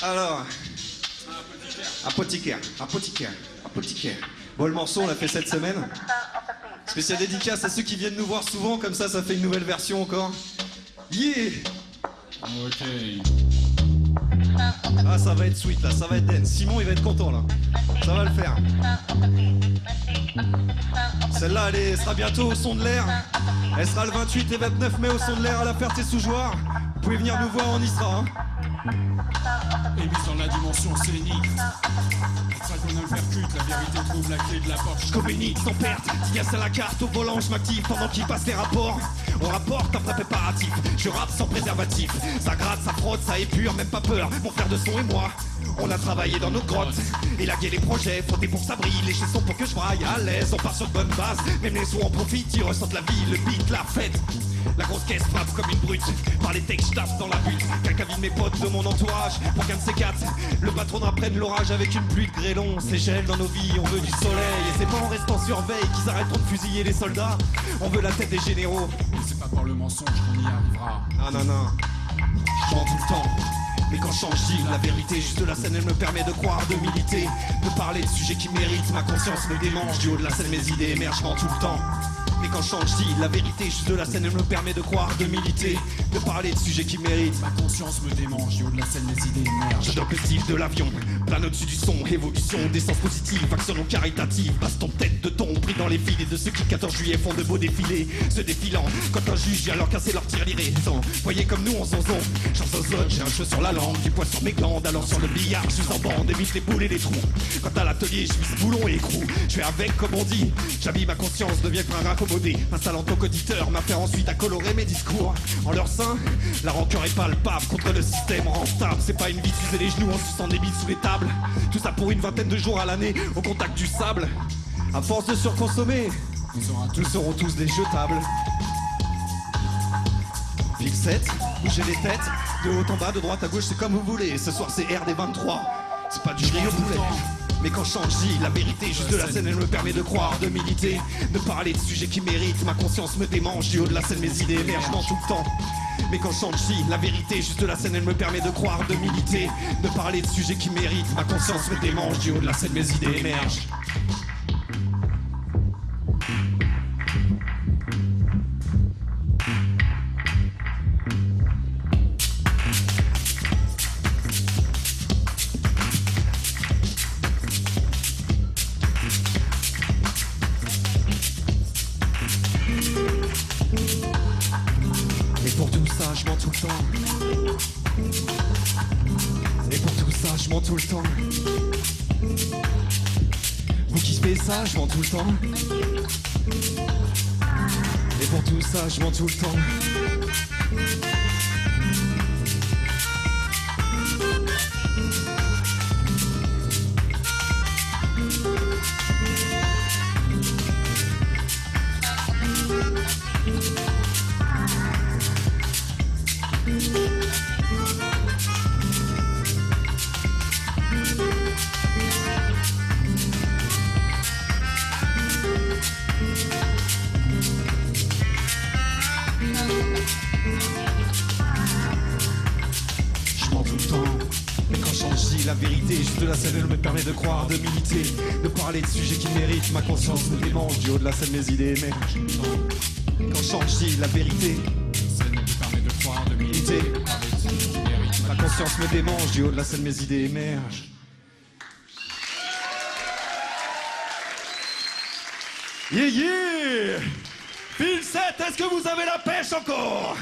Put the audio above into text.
Alors, apothicaire. Bon, le morceau, on l'a fait cette semaine. Spécial dédicace à ceux qui viennent nous voir souvent, comme ça fait une nouvelle version encore. Yeah! Ok. Ah, ça va être sweet là, ça va être dense. Simon, il va être content là. Ça va le faire. Celle-là, elle sera bientôt au son de l'air. Elle sera le 28 et 29 mai au son de l'air à la Ferté-sous-Jouarre. Vous pouvez venir nous voir, on y sera. Hein. Et puis sur la dimension scénique, hexagonal percute, la vérité trouve la clé de la porte. Je communique sans perte, Diaz à la carte, au volant je m'active pendant qu'il passe les rapports. On rapporte après préparatif, je rappe sans préservatif. Ça gratte, ça frotte, ça épure, même pas peur. Mon frère de son et moi, on a travaillé dans nos grottes. Élagué les projets, frotté pour que ça brille. Les sons pour que je braille à l'aise, on part sur de bonnes bases. Même les sons en profitent, ils ressentent la vie, le beat, la fête. La grosse caisse frappe comme une brute. Par les textes, je tape dans la butte. Quelqu'un vide mes potes de mon entourage. Pour qu'un de ces quatre, le patron apprenne l'orage avec une pluie de grêlons. C'est gel dans nos vies, on veut du soleil. Et c'est pas en restant sur veille qu'ils arrêteront de fusiller les soldats. On veut la tête des généraux. C'est pas par le mensonge qu'on y arrivera. Non. Je mens tout le temps. Mais quand je change, je dis la vérité. Juste de la scène, elle me permet de croire, de militer. De parler de sujets qui méritent. Ma conscience me démange. Du haut de la scène, mes idées émergent tout le temps. Mais quand je change, je dis la vérité, juste de la scène, elle me permet de croire, de militer, de parler de sujets qui méritent. Ma conscience me démange, du haut de la scène, mes idées émergent. Je dope le style de l'avion, plane au-dessus du son, évolution, d'essence positive, action non caritative, baston tête de ton, pris dans les filets de ceux qui 14 juillet font de beaux défilés, se défilant, quand un juge vient leur casser leur tir l'irrétant. Voyez comme nous on zonzon, chance aux autres, j'ai un cheveu sur la langue, du poids sur mes glandes, alors sur le billard, je suis en bande, évite les boules et les trous. Quand à l'atelier, je vise boulon et écrou, je fais avec comme on dit, j'habille ma conscience, deviens un raccommodé, installant tant qu'auditeur, m'affaire ensuite à colorer mes discours. En leur sein, la rancœur est palpable contre le système rentable. C'est pas une vie de s'user les genoux en suçant des bites sous les tables. Tout ça pour une vingtaine de jours à l'année, au contact du sable. À force de surconsommer, nous serons tous des jetables. Fil 7, bougez les têtes, de haut en bas, de droite à gauche, c'est comme vous voulez. Ce soir c'est RD23, c'est pas du riz au poulet. Mais quand je change, je dis la vérité, juste de la scène, elle me permet de croire, de militer, de parler de sujets qui méritent. Ma conscience me démange, du haut de la scène, mes idées émergent tout le temps. Mais quand je change, je dis la vérité, juste de la scène, elle me permet de croire, de militer, de parler de sujets qui méritent. Ma conscience me démange, du haut de la scène, mes idées émergent. Je mens tout le temps. Et pour tout ça, je mens tout le temps. Vous qui faites ça, je mens tout le temps. Et pour tout ça, je mens tout le temps. La vérité, juste de la scène, elle me permet de croire, de militer, de parler de sujets qui méritent. Ma conscience me démange, du haut de la scène, mes idées émergent. Quand je change, je dis la vérité. La scène me permet de croire, de militer, de parler de sujets qui méritent. Ma conscience me démange, du haut de la scène, mes idées émergent. Yeah! Fil 7, est-ce que vous avez la pêche encore?